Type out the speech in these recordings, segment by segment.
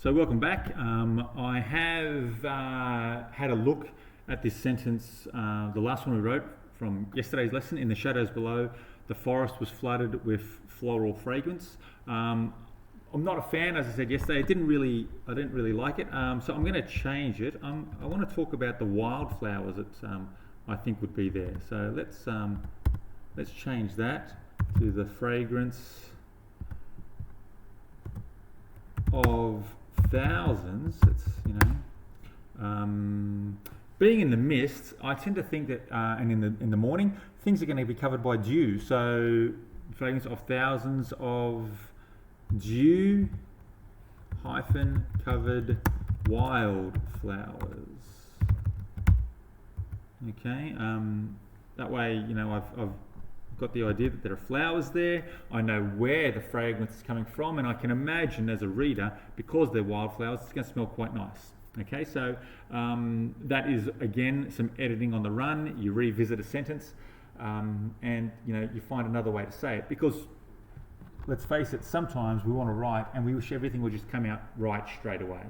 So welcome back. I have had a look at this sentence, the last one we wrote from yesterday's lesson. In the shadows below, the forest was flooded with floral fragrance. I'm not a fan, as I said yesterday. I didn't really like it. So I'm going to change it. I want to talk about the wildflowers that I think would be there. So let's change that to the fragrance of thousands. It's, being in the mist, I tend to think that, and in the morning, things are going to be covered by dew. So fragrance of thousands of dew hyphen covered wildflowers. Okay, that way, I've got the idea that there are flowers there. I know where the fragrance is coming from, and I can imagine as a reader, because they're wildflowers, it's going to smell quite nice. Okay, so that is again some editing on the run. You revisit a sentence, and you find another way to say it, because let's face it, sometimes we want to write and we wish everything would just come out right straight away,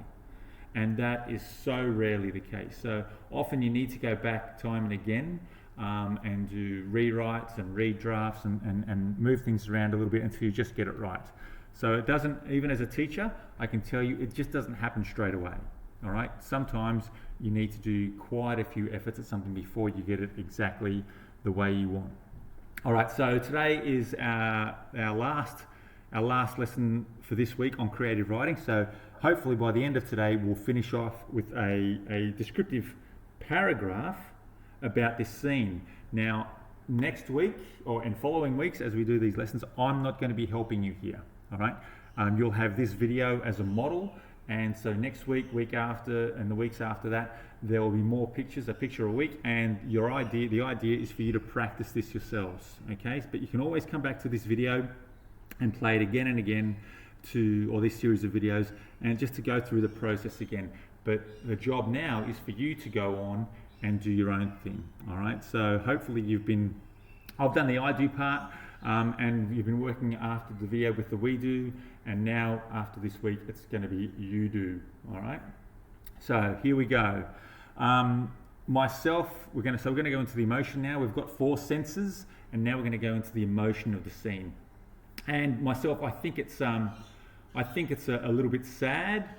and that is so rarely the case. So often you need to go back time and again, and do rewrites and redrafts and move things around a little bit until you just get it right. So it doesn't, even as a teacher, I can tell you, it just doesn't happen straight away. All right, sometimes you need to do quite a few efforts at something before you get it exactly the way you want. All right, so today is our last lesson for this week on creative writing. So hopefully by the end of today, we'll finish off with a descriptive paragraph about this scene. Now, next week and following weeks, as we do these lessons, I'm not going to be helping you here. All right, you'll have this video as a model, and so next week, week after, and the weeks after that, there will be more pictures, a picture a week, and the idea is for you to practice this yourselves. Okay, but you can always come back to this video and play it again and again, or this series of videos, and just to go through the process again. But the job now is for you to go on and do your own thing. All right, so hopefully I've done the I do part, and you've been working after the video with the we do, and now after this week it's going to be you do. All right, so here we go. We're going to go into the emotion now. We've got 4 senses, and now we're going to go into the emotion of the scene. And myself, I think it's a little bit sad.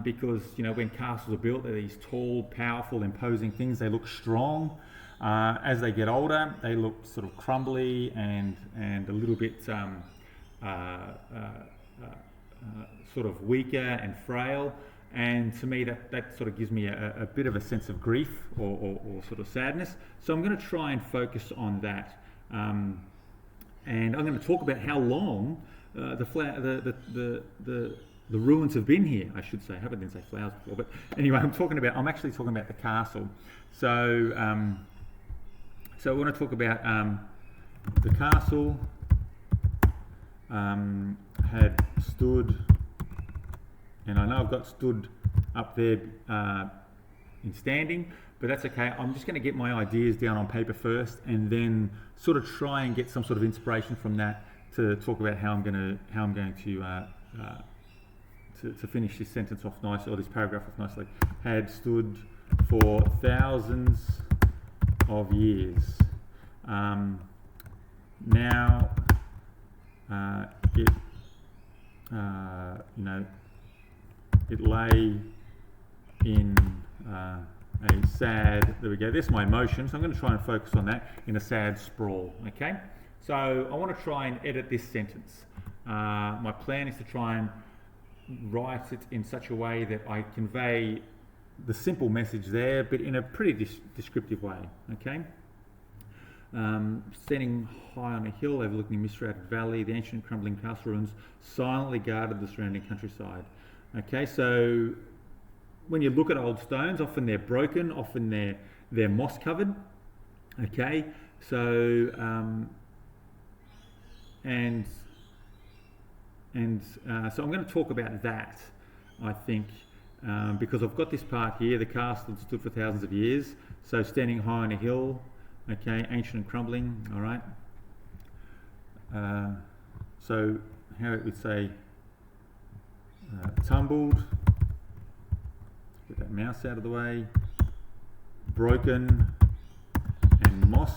Because when castles are built, they're these tall, powerful, imposing things. They look strong. As they get older, they look sort of crumbly and a little bit sort of weaker and frail. And to me, that sort of gives me a bit of a sense of grief or sort of sadness. So I'm going to try and focus on that, and I'm going to talk about how long the ruins have been here, I should say. I didn't say flowers before, but anyway, I'm actually talking about the castle. So, I want to talk about the castle had stood, and I know I've got stood up there in standing, but that's okay. I'm just going to get my ideas down on paper first, and then sort of try and get some sort of inspiration from that to talk about how I'm going to finish this sentence off nicely, or this paragraph off nicely. Had stood for thousands of years. Now it lay in a sad, there we go, there's my emotion, so I'm going to try and focus on that, in a sad sprawl. Okay, so I want to try and edit this sentence. My plan is to try and write it in such a way that I convey the simple message there, but in a pretty descriptive way. Okay, standing high on a hill overlooking the mist-shrouded valley, the ancient crumbling castle ruins silently guarded the surrounding countryside. Okay, so when you look at old stones, often they're broken, often they're moss covered. Okay, so so I'm going to talk about that, I think, because I've got this part here, the castle that stood for thousands of years, so standing high on a hill, okay, ancient and crumbling, all right. So how it would say, tumbled, get that mouse out of the way, broken and moss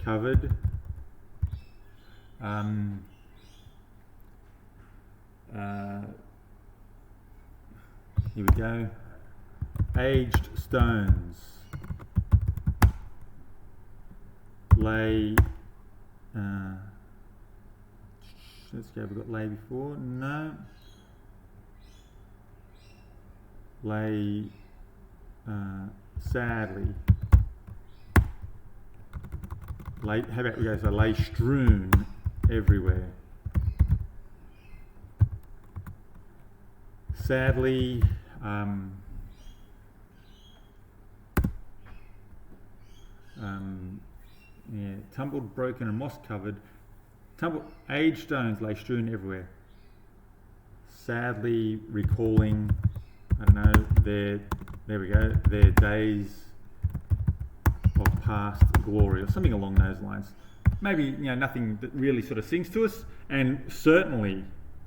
covered. Here we go. Aged stones lay. Let's go. We've got lay before. No. Lay. Sadly. Lay. How about we go? So lay strewn everywhere. Sadly. Yeah, tumbled, broken, and moss covered. Aged stones lay strewn everywhere. Sadly recalling, I don't know, there we go, their days of past glory, or something along those lines. Maybe, nothing that really sort of sings to us, and certainly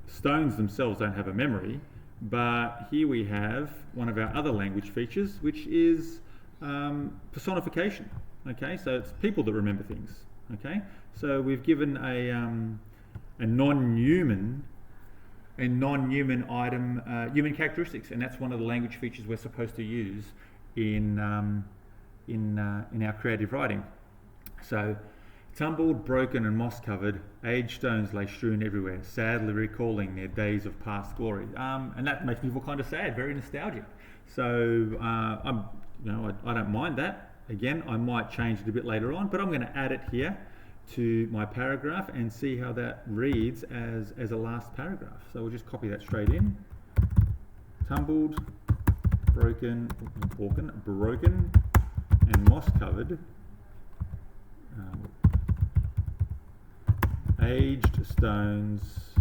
stones themselves don't have a memory, but here we have one of our other language features, which is personification. Okay, so it's people that remember things. Okay, so we've given a non-human item human characteristics, and that's one of the language features we're supposed to use in our creative writing. So, tumbled, broken, and moss covered, aged stones lay strewn everywhere, sadly recalling their days of past glory. And that makes me feel kind of sad, very nostalgic. So I don't mind that. Again, I might change it a bit later on, but I'm going to add it here to my paragraph and see how that reads as a last paragraph. So we'll just copy that straight in. Tumbled, broken, and moss covered. Aged stones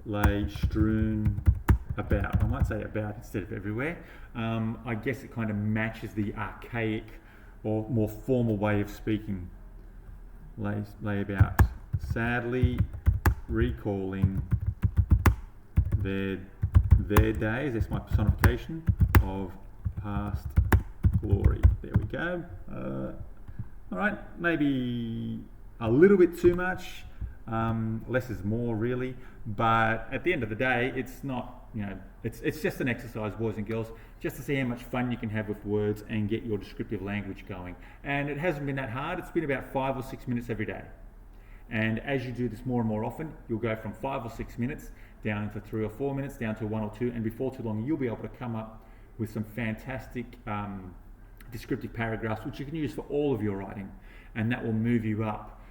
lay strewn about. I might say about instead of everywhere. I guess it kind of matches the archaic or more formal way of speaking. Lay about. Sadly recalling their days, that's my personification, of past glory. There we go. All right, maybe a little bit too much. Less is more, really. But at the end of the day, it's not, it's just an exercise, boys and girls, just to see how much fun you can have with words and get your descriptive language going. And it hasn't been that hard. It's been about 5 or 6 minutes every day. And as you do this more and more often, you'll go from 5 or 6 minutes down to 3 or 4 minutes, down to 1 or 2, and before too long, you'll be able to come up with some fantastic descriptive paragraphs, which you can use for all of your writing, and that will move you up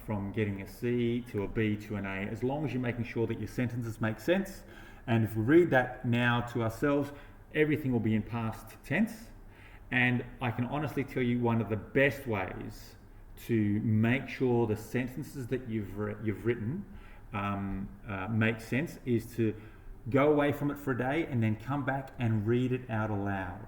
from getting a C to a B to an A, as long as you're making sure that your sentences make sense. And if we read that now to ourselves, everything will be in past tense. And I can honestly tell you, one of the best ways to make sure the sentences that you've written make sense is to go away from it for a day and then come back and read it out aloud.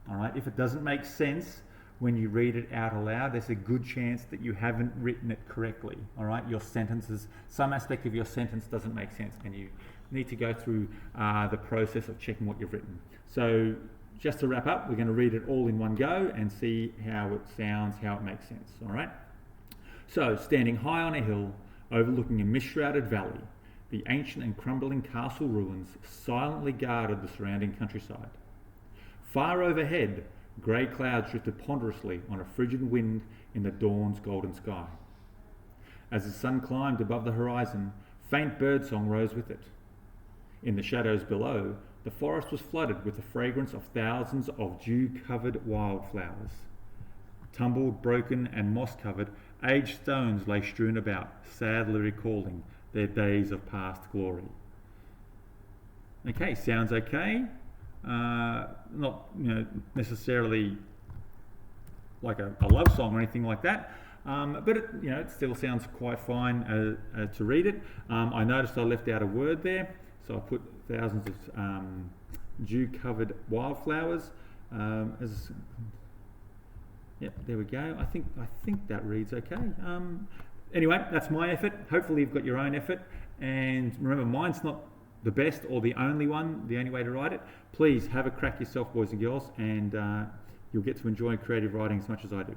All right, if it doesn't make sense when you read it out aloud, there's a good chance that you haven't written it correctly. All right, your sentences, some aspect of your sentence doesn't make sense, and you need to go through the process of checking what you've written. So just to wrap up, we're going to read it all in one go and see how it sounds, how it makes sense. All right. So, standing high on a hill, overlooking a mist-shrouded valley, the ancient and crumbling castle ruins silently guarded the surrounding countryside. Far overhead, grey clouds drifted ponderously on a frigid wind in the dawn's golden sky. As the sun climbed above the horizon, faint birdsong rose with it. In the shadows below, the forest was flooded with the fragrance of thousands of dew-covered wildflowers. Tumbled, broken, and moss-covered, aged stones lay strewn about, sadly recalling their days of past glory. Okay, sounds okay. Not necessarily like a love song or anything like that, but it still sounds quite fine to read it. I noticed I left out a word there, so I put thousands of dew-covered wildflowers. Yep, there we go. I think that reads okay. Anyway, that's my effort. Hopefully you've got your own effort. And remember, mine's not the best or the only way to write it. Please have a crack yourself, boys and girls, and you'll get to enjoy creative writing as much as I do.